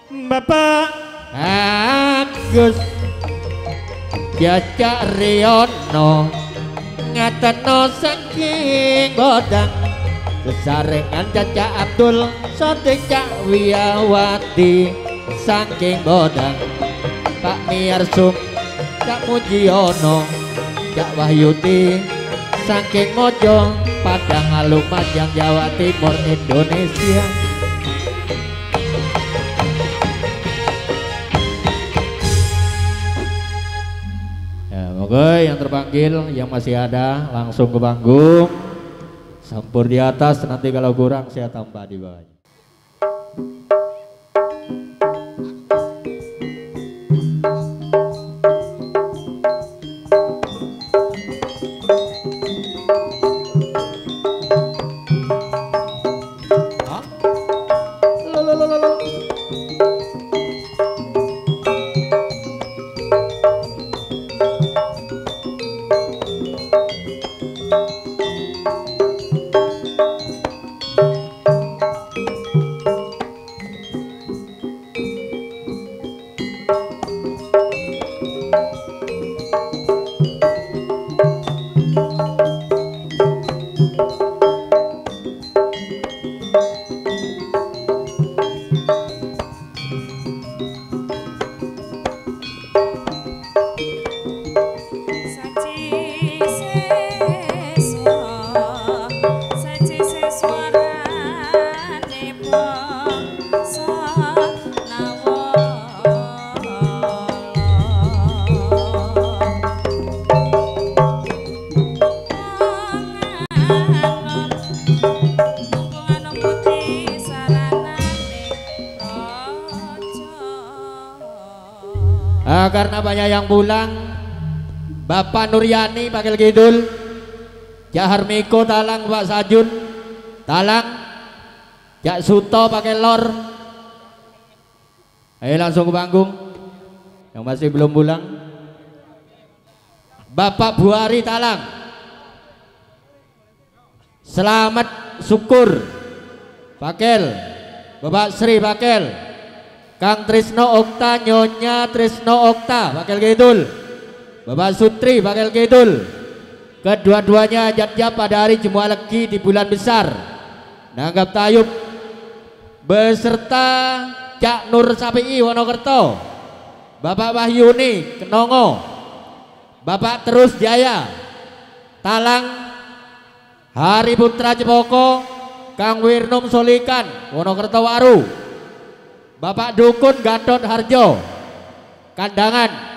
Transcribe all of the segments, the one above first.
Bapak Agus Jajak Riono ngateno saking bodang sesarengan Jajak Abdul Sotik Cak Wiyawati saking bodang Pak Miarsum Cak Mujiono Cak Wahyuti saking Mojo Padang Alumajang Jawa Timur Indonesia. Oke, yang terpanggil, yang masih ada langsung ke panggung. Sampur di atas, nanti kalau kurang saya tambah di bawahnya. Karena banyak yang pulang, Bapak Nuryani Pakil Kidul, Cak Harmiko Talang, Pak Sajun Talang, Cak Suto Pakil Lor. Ayo langsung ke panggung. Yang masih belum pulang, Bapak Buari Talang, Selamat Syukur Pakil, Bapak Sri Pakil, Kang Trisno Okta, Nyonya Trisno Okta Pakil Kidul, Bapak Sutri Pakil Kidul. Kedua-duanya jat-jat pada hari Jumat Legi di bulan besar nanggap tayub beserta Cak Nur Sapi'i Wonokerto, Bapak Wahyuni Kenongo, Bapak Terus Jaya Talang, Hari Putra Cepoko, Kang Wirnum Solikan Wonokerto Waru, Bapak Dukun Gatot Harjo Kandangan.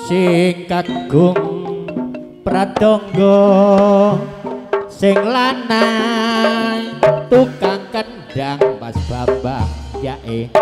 Sing kagung pradangga sing lanang tukang kendang Mas Bambang yae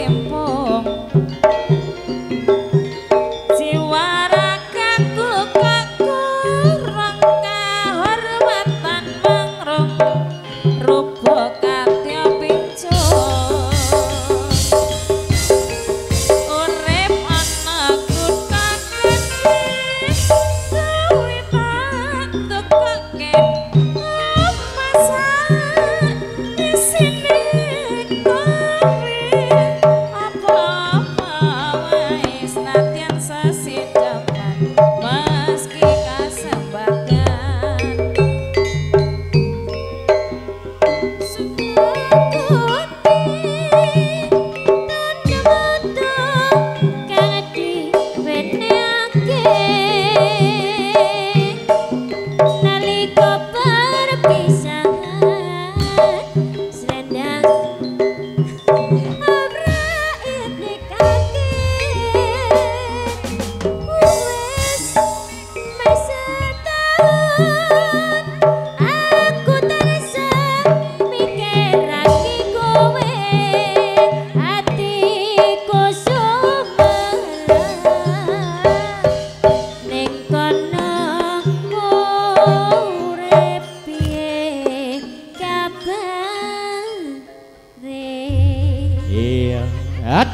limpung jiwa ragaku kok kurang kahormatan mangrung rupa katya pincung urip ana kutake suwi tak tukoke masak di sini kowe apa-apa wae senadyan sesidapan meski kasembagan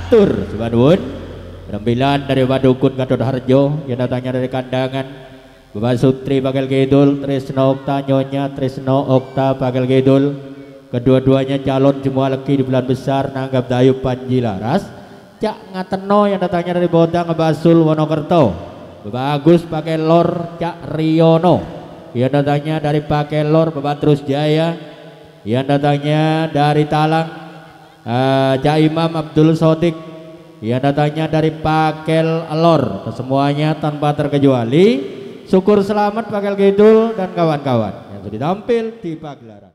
atur Subhanwun penampilan dari Wadukun Gatot Harjo yang datangnya dari kandangan Bapak Sutri Bagel Kidul Trisno Okta Nyonya Trisno Okta Bagel Kidul kedua-duanya calon semua leki di bulan besar nanggap Dayu Panji Laras Cak Ngateno yang datangnya dari Bodang Basul Wonokerto Bapak Agus pakai lor Cak Riono yang datangnya dari pakai lor Bapak Terus Jaya yang datangnya dari Talang Cak Imam Abdul Sodik yang datangnya dari Pakel Lor kesemuanya tanpa terkecuali syukur selamat Pakel Kidul dan kawan-kawan yang sudah tampil di pagelaran.